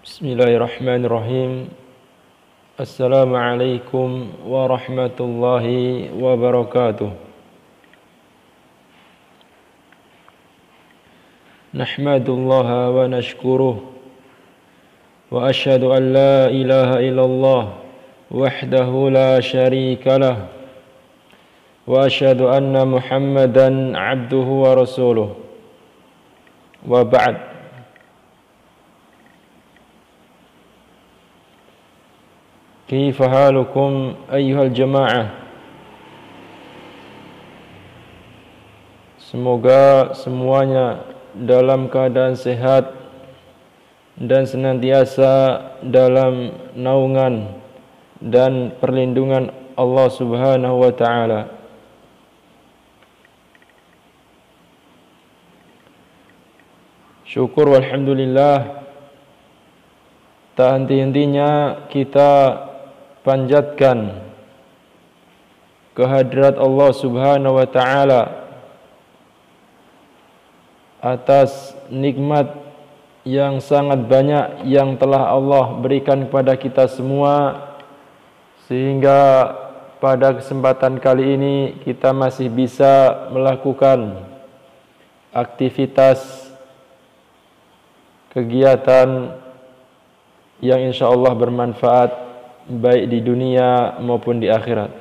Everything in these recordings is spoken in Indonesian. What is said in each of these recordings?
Bismillahirrahmanirrahim. Assalamualaikum warahmatullahi wabarakatuh. Nahmadullaha wa nashkuruh wa ashhadu an la ilaha illallah wahdahu la syarika lah wa ashhadu anna Muhammadan abduhu wa rasuluh. Wa ba'd. Kaifa halukum ayyuhal jamaah? Semoga semuanya dalam keadaan sehat dan senantiasa dalam naungan dan perlindungan Allah Subhanahu wa taala. Syukur walhamdulillah, tak henti-hentinya kita panjatkan kehadirat Allah Subhanahu wa taala atas nikmat yang sangat banyak yang telah Allah berikan kepada kita semua, sehingga pada kesempatan kali ini kita masih bisa melakukan aktivitas kegiatan yang insyaallah bermanfaat baik di dunia maupun di akhirat.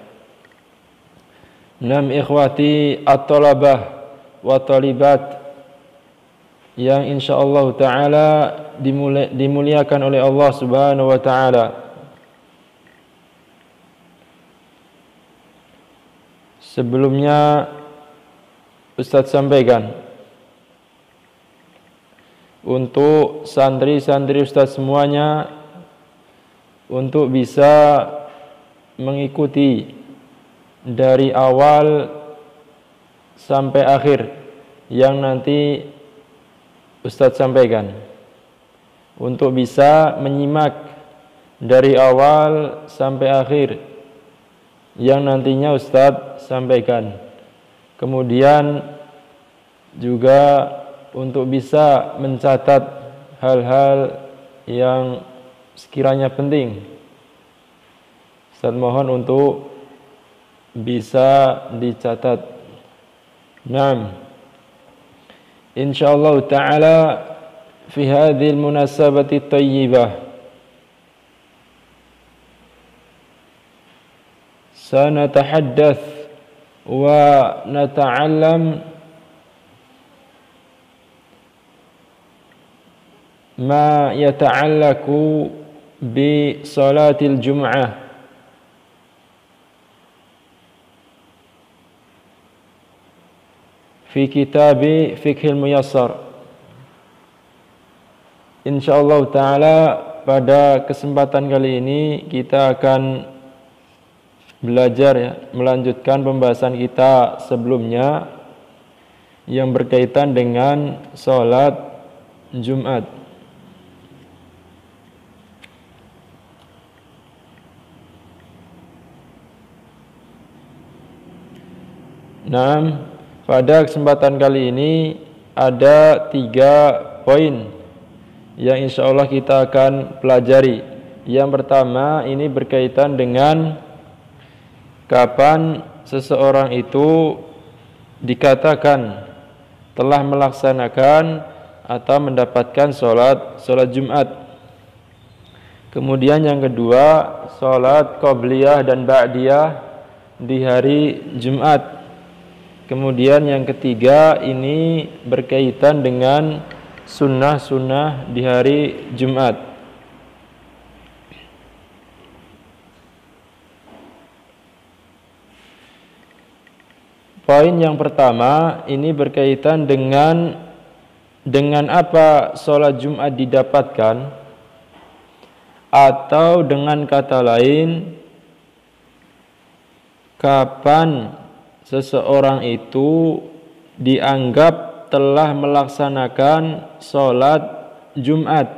Nam ikhwati at-talabah wa talibat yang insyaallah taala dimuliakan oleh Allah Subhanahu wa taala. Sebelumnya Ustaz sampaikan untuk santri-santri Ustaz semuanya untuk bisa mengikuti dari awal sampai akhir yang nanti Ustadz sampaikan, untuk bisa menyimak dari awal sampai akhir yang nantinya Ustadz sampaikan. Kemudian juga untuk bisa mencatat hal-hal yang sekiranya penting. Ustaz mohon untuk bisa dicatat. Naam. Insyaallah taala fi hadhil munasabati thayyibah sanatahaddath wa nata'allam ma yata'allaku bi salatil jum'ah fi kitabi Fiqhil Muyassar. Insyaallah taala pada kesempatan kali ini kita akan belajar melanjutkan pembahasan kita sebelumnya yang berkaitan dengan salat Jumat. Nah, pada kesempatan kali ini ada 3 poin yang insyaallah kita akan pelajari. Yang pertama ini berkaitan dengan kapan seseorang itu dikatakan telah melaksanakan atau mendapatkan sholat Jumat. Kemudian yang kedua, sholat qobliyah dan ba'diyah di hari Jumat. Kemudian yang ketiga ini berkaitan dengan sunnah-sunnah di hari Jumat. Poin yang pertama ini berkaitan dengan apa sholat Jumat didapatkan, atau dengan kata lain kapan seseorang itu dianggap telah melaksanakan sholat Jumat.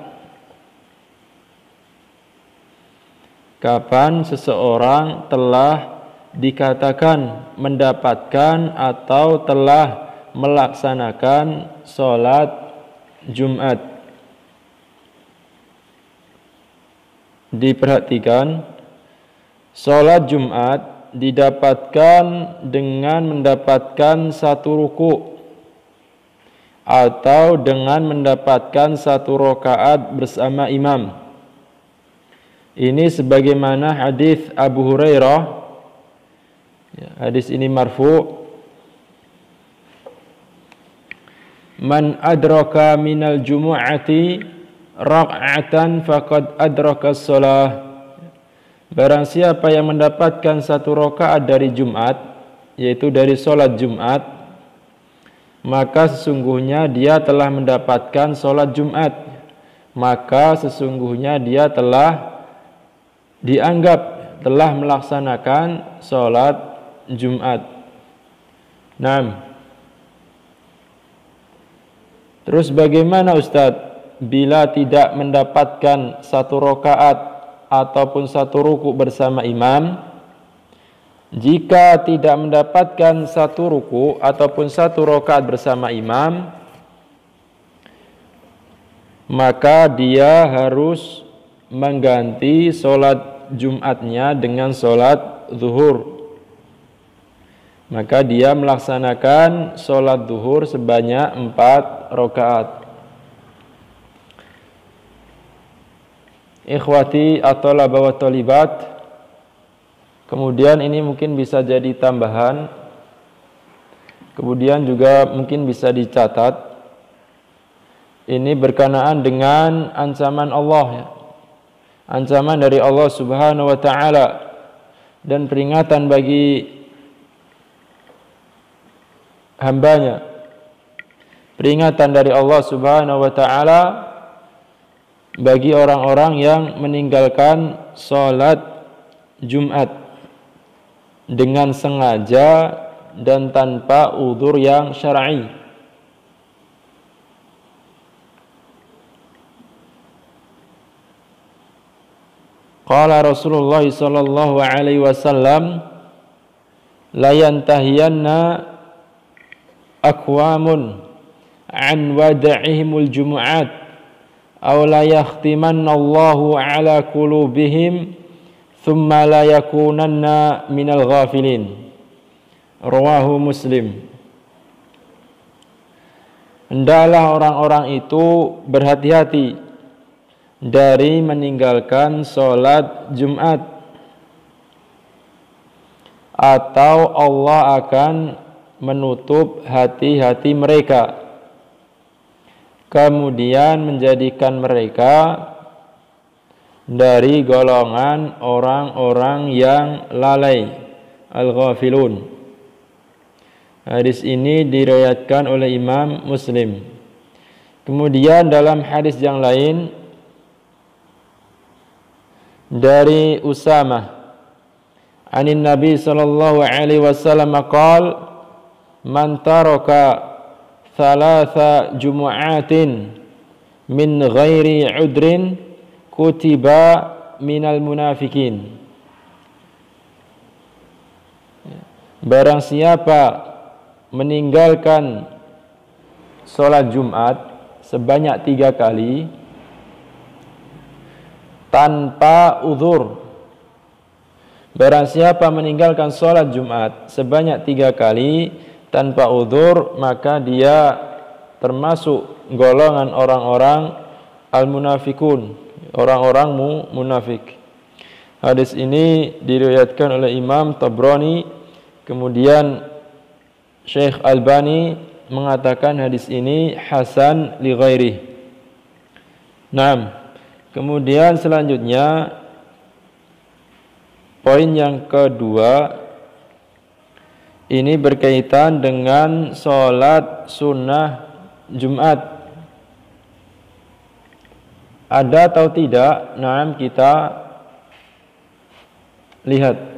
Kapan seseorang telah dikatakan mendapatkan atau telah melaksanakan sholat Jumat. diperhatikan, sholat Jumat didapatkan dengan mendapatkan satu ruku atau dengan mendapatkan satu rakaat bersama imam. Ini sebagaimana hadis Abu Hurairah. Hadis ini marfu. Man adraka minal jumu'ati rak'atan faqad adraka shalah. Barang siapa yang mendapatkan satu rakaat dari Jumat, yaitu dari sholat Jumat, maka sesungguhnya dia telah mendapatkan sholat Jumat. Maka sesungguhnya dia telah dianggap telah melaksanakan sholat Jumat. Terus bagaimana Ustadz bila tidak mendapatkan satu rakaat ataupun satu ruku bersama imam? Jika tidak mendapatkan satu ruku ataupun satu rakaat bersama imam, maka dia harus mengganti sholat Jumatnya dengan sholat zuhur. Maka dia melaksanakan sholat zuhur sebanyak 4 rakaat. Ikhwati atau labawat tolibat, kemudian ini mungkin bisa jadi tambahan, kemudian juga mungkin bisa dicatat. Ini berkenaan dengan ancaman Allah, ya. Ancaman dari Allah Subhanahu wa ta'ala dan peringatan bagi hambanya. Peringatan dari Allah Subhanahu wa ta'ala bagi orang-orang yang meninggalkan sholat Jumat dengan sengaja dan tanpa udzur yang syar'i. Qala Rasulullah sallallahu alaihi wasallam, la yantahiyanna aqwamun an wada'ihimul jumu'at aw la yakhtimanna Allahu ala qulubihim thumma la yakunanna minal ghafilin. Rawahu Muslim. Hendaklah orang-orang itu berhati-hati dari meninggalkan sholat Jumat, atau Allah akan menutup hati-hati mereka, kemudian menjadikan mereka dari golongan orang-orang yang lalai, al-ghafilun. Hadis ini diriwayatkan oleh Imam Muslim. Kemudian dalam hadis yang lain dari Usamah anin Nabi sallallahu alaihi wasallam qaal, man taraka thalatha jumu'atin min ghairi udrin kutiba minal munafikin. Barang siapa meninggalkan sholat Jumat sebanyak 3 kali tanpa uzur, barang siapa meninggalkan sholat Jumat sebanyak 3 kali tanpa uzur, maka dia termasuk golongan orang-orang al-munafikun, orang-orang munafik. Hadis ini diriwayatkan oleh Imam Tabrani. Kemudian Syekh Albani mengatakan hadis ini hasan li ghairih. Kemudian selanjutnya poin yang kedua, ini berkaitan dengan sholat sunnah Jumat. Ada atau tidak? Kita lihat.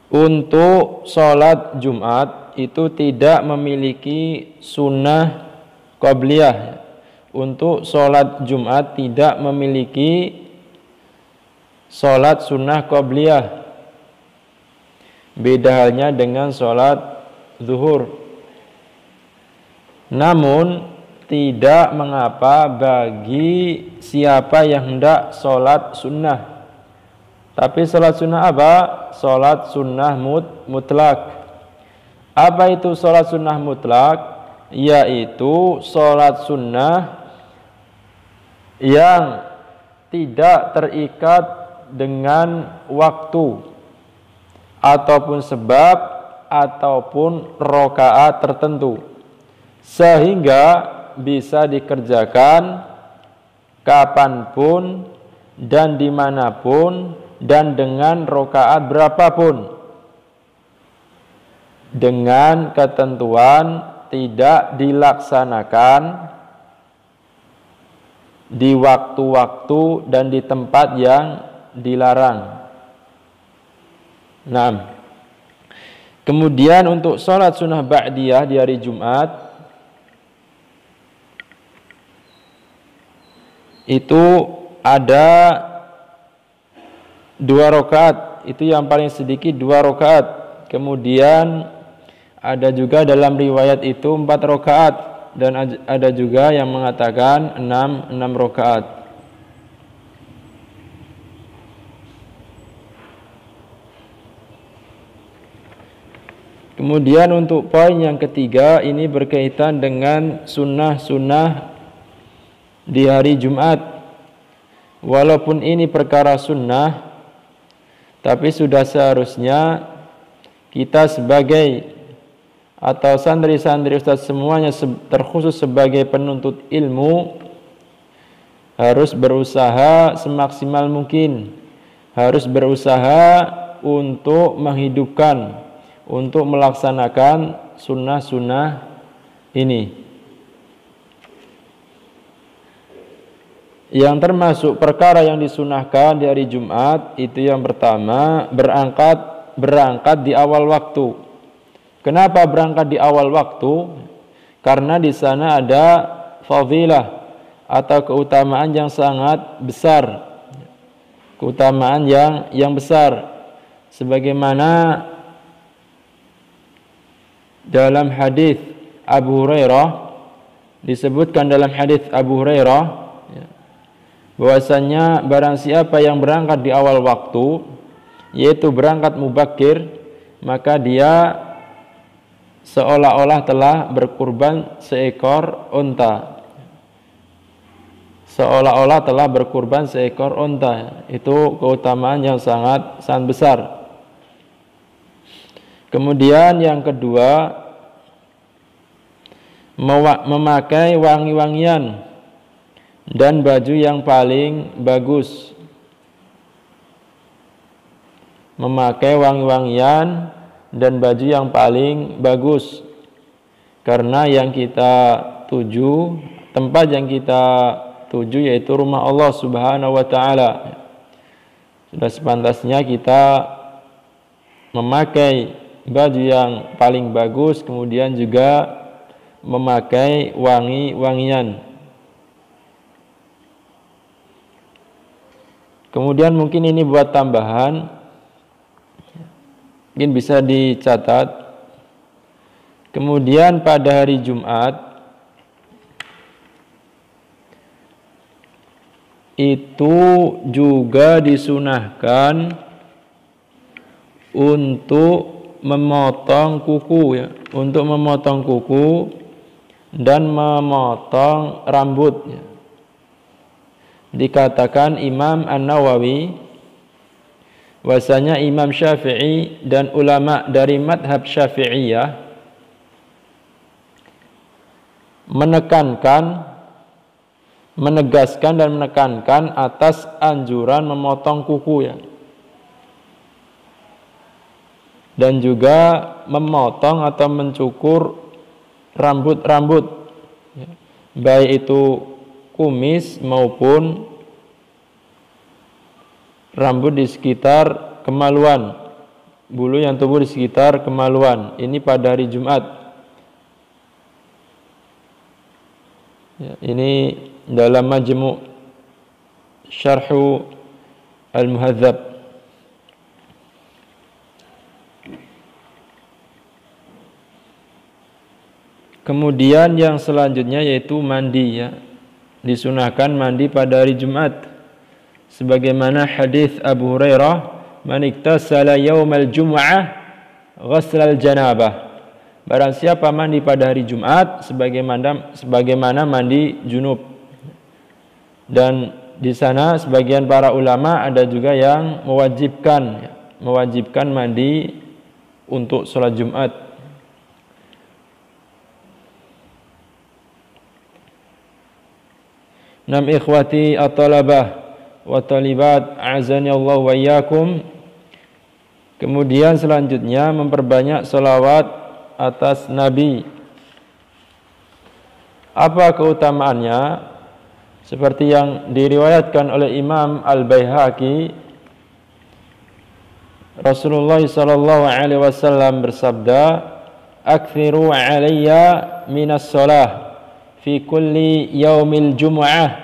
Untuk sholat Jumat itu tidak memiliki sunnah qabliyah. Untuk sholat Jumat tidak memiliki sholat sunnah qabliyah. Beda halnya dengan sholat zuhur. Namun tidak mengapa bagi siapa yang hendak sholat sunnah. Tapi sholat sunnah apa? Sholat sunnah mutlak. Apa itu sholat sunnah mutlak? Yaitu sholat sunnah yang tidak terikat dengan waktu ataupun sebab ataupun rokaat tertentu, sehingga bisa dikerjakan kapanpun dan dimanapun dan dengan rokaat berapapun, dengan ketentuan tidak dilaksanakan di waktu-waktu dan di tempat yang dilarang. Nah, kemudian untuk sholat sunnah ba'diyah di hari Jumat itu ada 2 rakaat, itu yang paling sedikit 2 rakaat. Kemudian ada juga dalam riwayat itu 4 rakaat dan ada juga yang mengatakan 6 rakaat. Kemudian untuk poin yang ketiga ini berkaitan dengan sunnah-sunnah di hari Jumat. Walaupun ini perkara sunnah, tapi sudah seharusnya kita sebagai atau santri-santri ustaz semuanya terkhusus sebagai penuntut ilmu harus berusaha semaksimal mungkin, harus berusaha untuk menghidupkan, untuk melaksanakan sunnah-sunnah ini. Yang termasuk perkara yang disunahkan di hari Jumat itu yang pertama berangkat di awal waktu. Kenapa berangkat di awal waktu? Karena di sana ada fadilah atau keutamaan yang sangat besar. Keutamaan yang besar. Sebagaimana dalam hadis Abu Hurairah disebutkan dalam hadis Abu Hurairah bahwasanya barang siapa yang berangkat di awal waktu, yaitu berangkat mubakir, maka dia seolah-olah telah berkurban seekor unta. Seolah-olah telah berkurban seekor unta. Itu keutamaan yang sangat besar. Kemudian yang kedua, memakai wangi-wangian dan baju yang paling bagus. Memakai wangi-wangian dan baju yang paling bagus. Karena yang kita tuju, tempat yang kita tuju yaitu rumah Allah Subhanahu wa taala. Sudah sepantasnya kita memakai baju yang paling bagus, kemudian juga memakai wangi-wangian. Kemudian mungkin ini buat tambahan, mungkin bisa dicatat. Kemudian pada hari Jumat itu juga disunahkan untuk memotong kuku, ya, untuk memotong kuku dan memotong rambut, ya. Dikatakan Imam An-Nawawi bahwasanya Imam Syafi'i dan ulama dari madhab Syafi'iyah menegaskan dan menekankan atas anjuran memotong kuku, ya, dan juga memotong atau mencukur rambut-rambut, ya, baik itu kumis maupun rambut di sekitar kemaluan, bulu yang tumbuh di sekitar kemaluan. Ini pada hari Jumat, ya, ini dalam Majmu' Syarhu Al-Muhadzab. Kemudian yang selanjutnya yaitu mandi ya. Disunahkan mandi pada hari Jumat. Sebagaimana hadis Abu Hurairah, "Man iktasala yaumal jum'ah ghaslal janabah." Barang siapa mandi pada hari Jumat sebagaimana mandi junub. Dan di sana sebagian para ulama ada juga yang mewajibkan mandi untuk sholat Jumat. Nam ikhwati at-talabah wa talibat a'azani Allah wa iyyakum. Kemudian selanjutnya memperbanyak selawat atas Nabi. Apa keutamaannya? Seperti yang diriwayatkan oleh Imam Al-Baihaqi, Rasulullah sallallahu alaihi wasallam bersabda, "Aktsiru 'alayya minas shalah fi kulli yaumil jumu'ah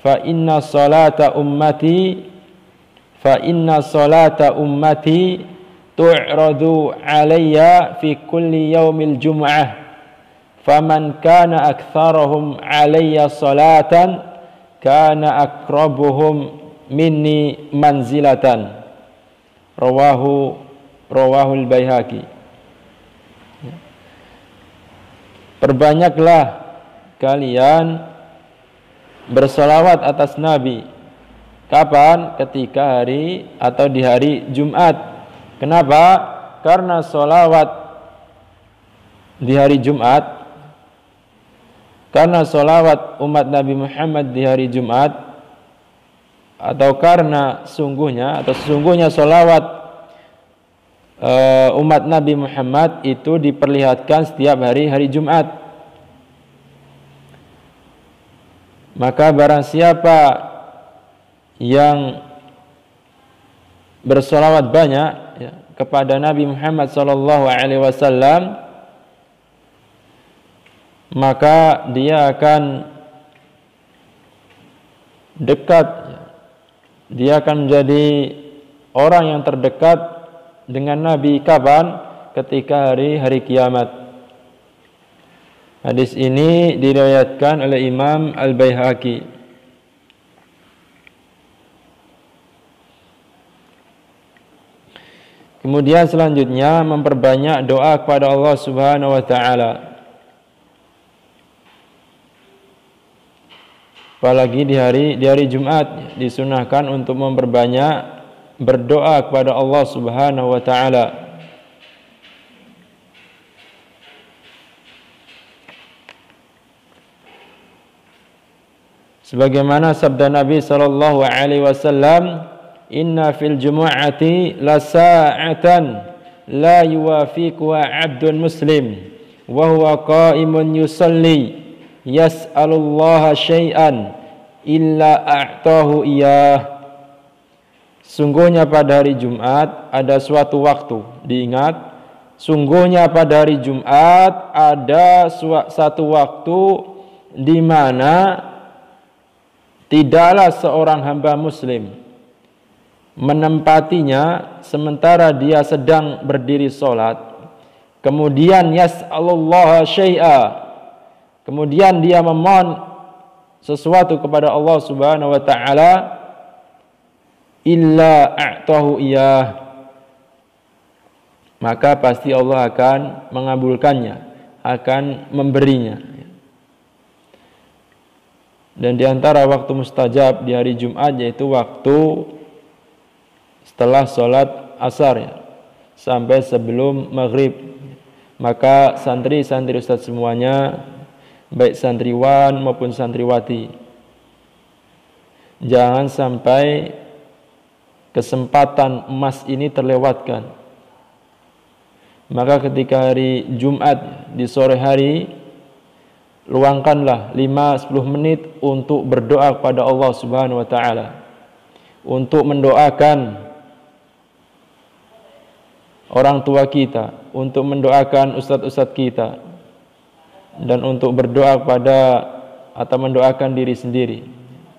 fa inna salata ummati tu'radu 'alayya fi kulli yaumil jumu'ah faman kana aktsarahum 'alayya salatan kana aqrabuhum minni manzilatan." Rawahul Baihaqi. Perbanyaklah kalian bersolawat atas Nabi. Kapan? Ketika hari atau di hari Jumat. Kenapa? Karena solawat di hari Jumat, karena solawat umat Nabi Muhammad di hari Jumat, atau karena sesungguhnya solawat umat Nabi Muhammad itu diperlihatkan setiap hari Jumat. Maka barang siapa yang bersolawat banyak ya, kepada Nabi Muhammad SAW, maka dia akan dekat, dia akan menjadi orang yang terdekat dengan Nabi. Kapan? Ketika hari kiamat. Hadis ini diriwayatkan oleh Imam Al-Baihaqi. Kemudian selanjutnya memperbanyak doa kepada Allah Subhanahu wa taala. Apalagi di hari Jumat disunahkan untuk memperbanyak berdoa kepada Allah Subhanahu wa taala. Sebagaimana sabda Nabi sallallahu alaihi wasallam, "Inna fil jumu'ati la sa'atan la yuwafiquha 'abdun muslim wa huwa qa'imun yusalli yas'alullaha syai'an illa a'tahu iyah." Sungguhnya pada hari Jumat ada suatu waktu. Diingat, sungguhnya pada hari Jumat ada satu waktu di mana tidaklah seorang hamba muslim menempatinya sementara dia sedang berdiri sholat, kemudian yas'alullaha syai'a, kemudian dia memohon sesuatu kepada Allah Subhanahu wa taala, illa a'tahu iyah, maka pasti Allah akan mengabulkannya, akan memberinya. Dan di antara waktu mustajab di hari Jumat yaitu waktu setelah sholat asar ya, sampai sebelum maghrib. Maka santri-santri ustaz semuanya, baik santriwan maupun santriwati, jangan sampai kesempatan emas ini terlewatkan. Maka ketika hari Jumat di sore hari, luangkanlah 5-10 menit untuk berdoa kepada Allah Subhanahu wa taala, untuk mendoakan orang tua kita, untuk mendoakan ustadz-ustadz kita, dan untuk berdoa kepada atau mendoakan diri sendiri.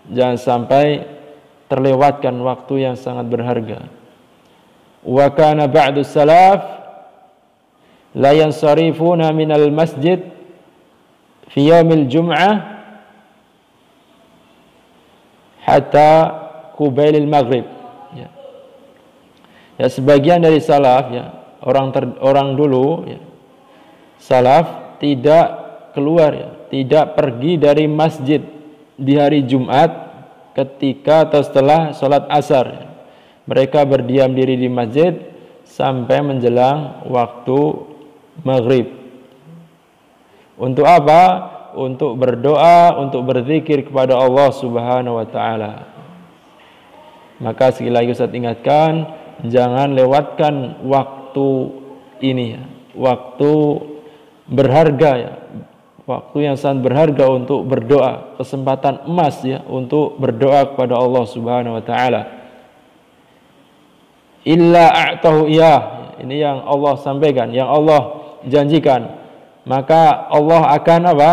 Jangan sampai terlewatkan waktu yang sangat berharga. Wa kana ba'du salaf la yansarifuna minal masjid fi yaumil jum'ah hatta qubailil maghrib. Ya. Ya, sebagian dari salaf, ya, orang dulu, ya, salaf tidak keluar, ya, tidak pergi dari masjid di hari Jumat ketika atau setelah sholat asar. Ya. Mereka berdiam diri di masjid sampai menjelang waktu maghrib. Untuk apa? Untuk berdoa, untuk berzikir kepada Allah Subhanahu wa taala. Maka sekali lagi Ustaz ingatkan, jangan lewatkan waktu ini, ya. Waktu berharga, ya. Waktu yang sangat berharga untuk berdoa, kesempatan emas, ya, untuk berdoa kepada Allah Subhanahu wa taala. Illa a'tahu iyah. Ini yang Allah sampaikan, yang Allah janjikan. Maka Allah akan apa?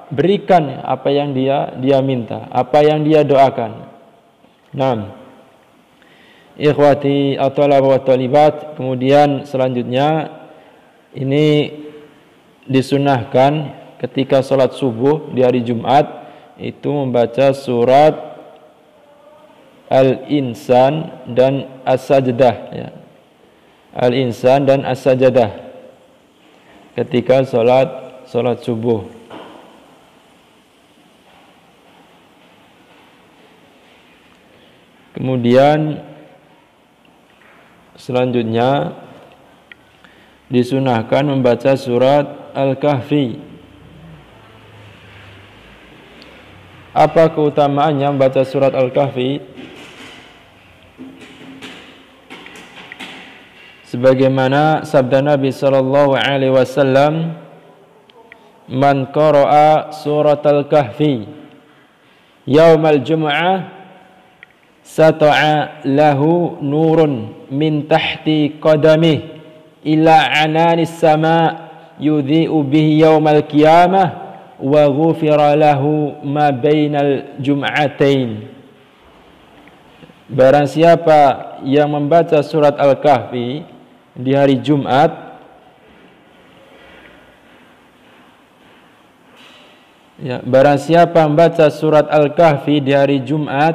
Berikan apa yang dia minta, apa yang dia doakan. Naam. Ikhwati at-talaba wa talibat, kemudian selanjutnya ini disunahkan ketika sholat subuh di hari Jumat itu membaca surat Al-Insan dan As-Sajdah, ya. Al-Insan dan As-Sajdah ketika sholat subuh. Kemudian selanjutnya disunahkan membaca surat Al-Kahfi. Apa keutamaannya membaca surat Al-Kahfi? Sebagaimana sabda Nabi sallallahu alaihi wasallam, "Man qara'a surat Al-Kahfi yaumal jum'ah sata'a lahu nurun min tahti qadamih ila ananis sama yudhi'u bihi yaumal qiyamah wa ghufira lahu ma bainal jum'atain." Barang siapa yang membaca surat Al-Kahfi di hari Jumat, ya, barang siapa membaca surat Al-Kahfi di hari Jumat,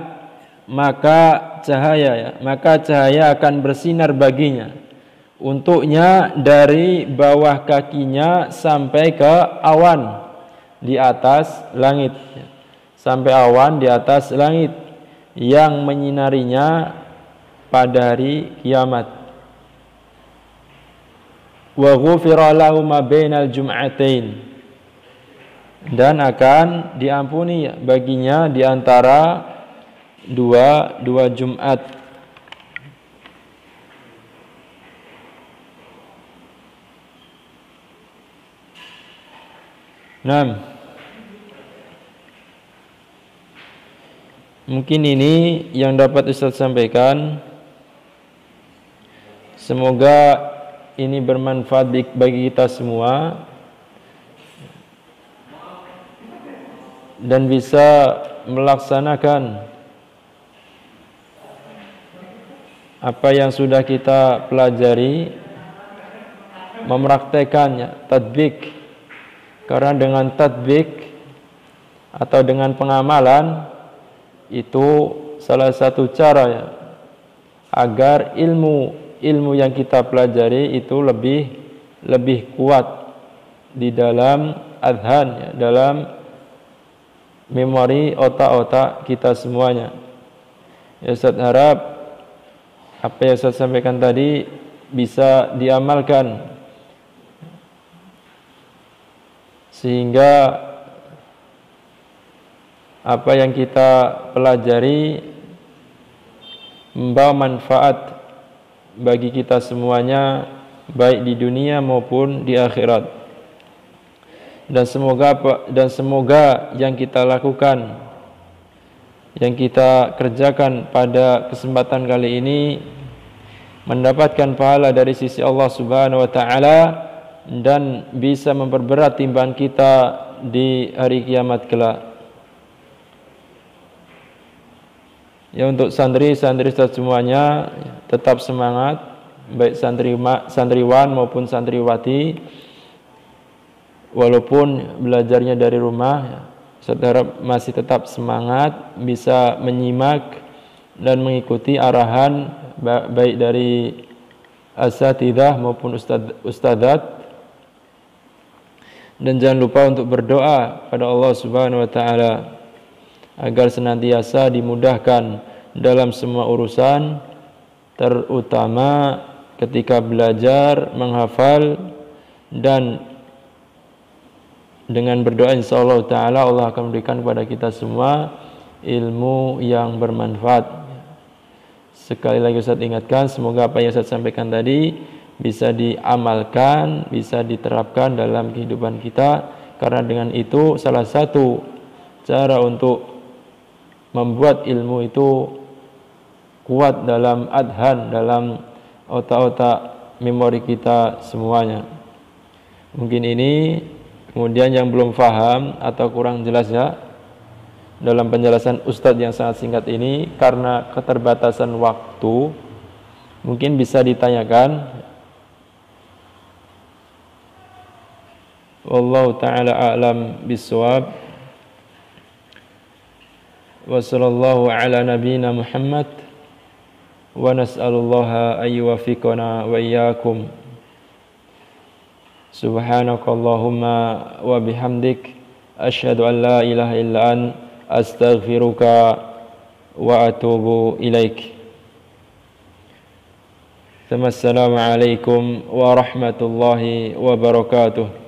maka cahaya akan bersinar baginya, untuknya dari bawah kakinya sampai ke awan di atas langit, sampai awan di atas langit yang menyinarinya pada hari kiamat. Wa ghufira lahu ma bainal jum'atain, dan akan diampuni baginya di antara dua Jumat. Nah, mungkin ini yang dapat Ustaz sampaikan. Semoga ini bermanfaat bagi kita semua dan bisa melaksanakan apa yang sudah kita pelajari, mempraktekannya, tatbik. Karena dengan tatbik atau dengan pengamalan itu salah satu cara, ya, agar ilmu yang kita pelajari itu lebih kuat di dalam adhan, ya, dalam memori otak-otak kita semuanya. Ya, Ustaz harap apa yang saya sampaikan tadi bisa diamalkan sehingga apa yang kita pelajari membawa manfaat bagi kita semuanya, baik di dunia maupun di akhirat. Dan semoga yang kita lakukan, yang kita kerjakan pada kesempatan kali ini mendapatkan pahala dari sisi Allah Subhanahu wa taala dan bisa memperberat timbangan kita di hari kiamat kelak. Ya, untuk santri-santri semuanya tetap semangat, baik santriwan maupun santriwati, walaupun belajarnya dari rumah, saudara masih tetap semangat, bisa menyimak dan mengikuti arahan baik dari asatidzah maupun ustadzat. Dan jangan lupa untuk berdoa pada Allah Subhanahu wa taala agar senantiasa dimudahkan dalam semua urusan, terutama ketika belajar, menghafal, dan dengan berdoa insyaallah taala Allah akan memberikan kepada kita semua ilmu yang bermanfaat. Sekali lagi Ustaz ingatkan, semoga apa yang Ustaz sampaikan tadi bisa diamalkan, bisa diterapkan dalam kehidupan kita, karena dengan itu salah satu cara untuk membuat ilmu itu kuat dalam adhan, dalam otak-otak memori kita semuanya. Mungkin ini, kemudian yang belum paham atau kurang jelas ya dalam penjelasan Ustadz yang sangat singkat ini, karena keterbatasan waktu mungkin bisa ditanyakan. Wallahu ta'ala a'lam bissawab. Wa sallallahu ala nabiyyina Muhammad wa nas'alullaha ay yuwaffiqana wa iyyakum. Subhanakallahumma wa bihamdik asyhadu an la ilaha illa anta astaghfiruka wa atubu ilaik. Assalamualaikum warahmatullahi wabarakatuh.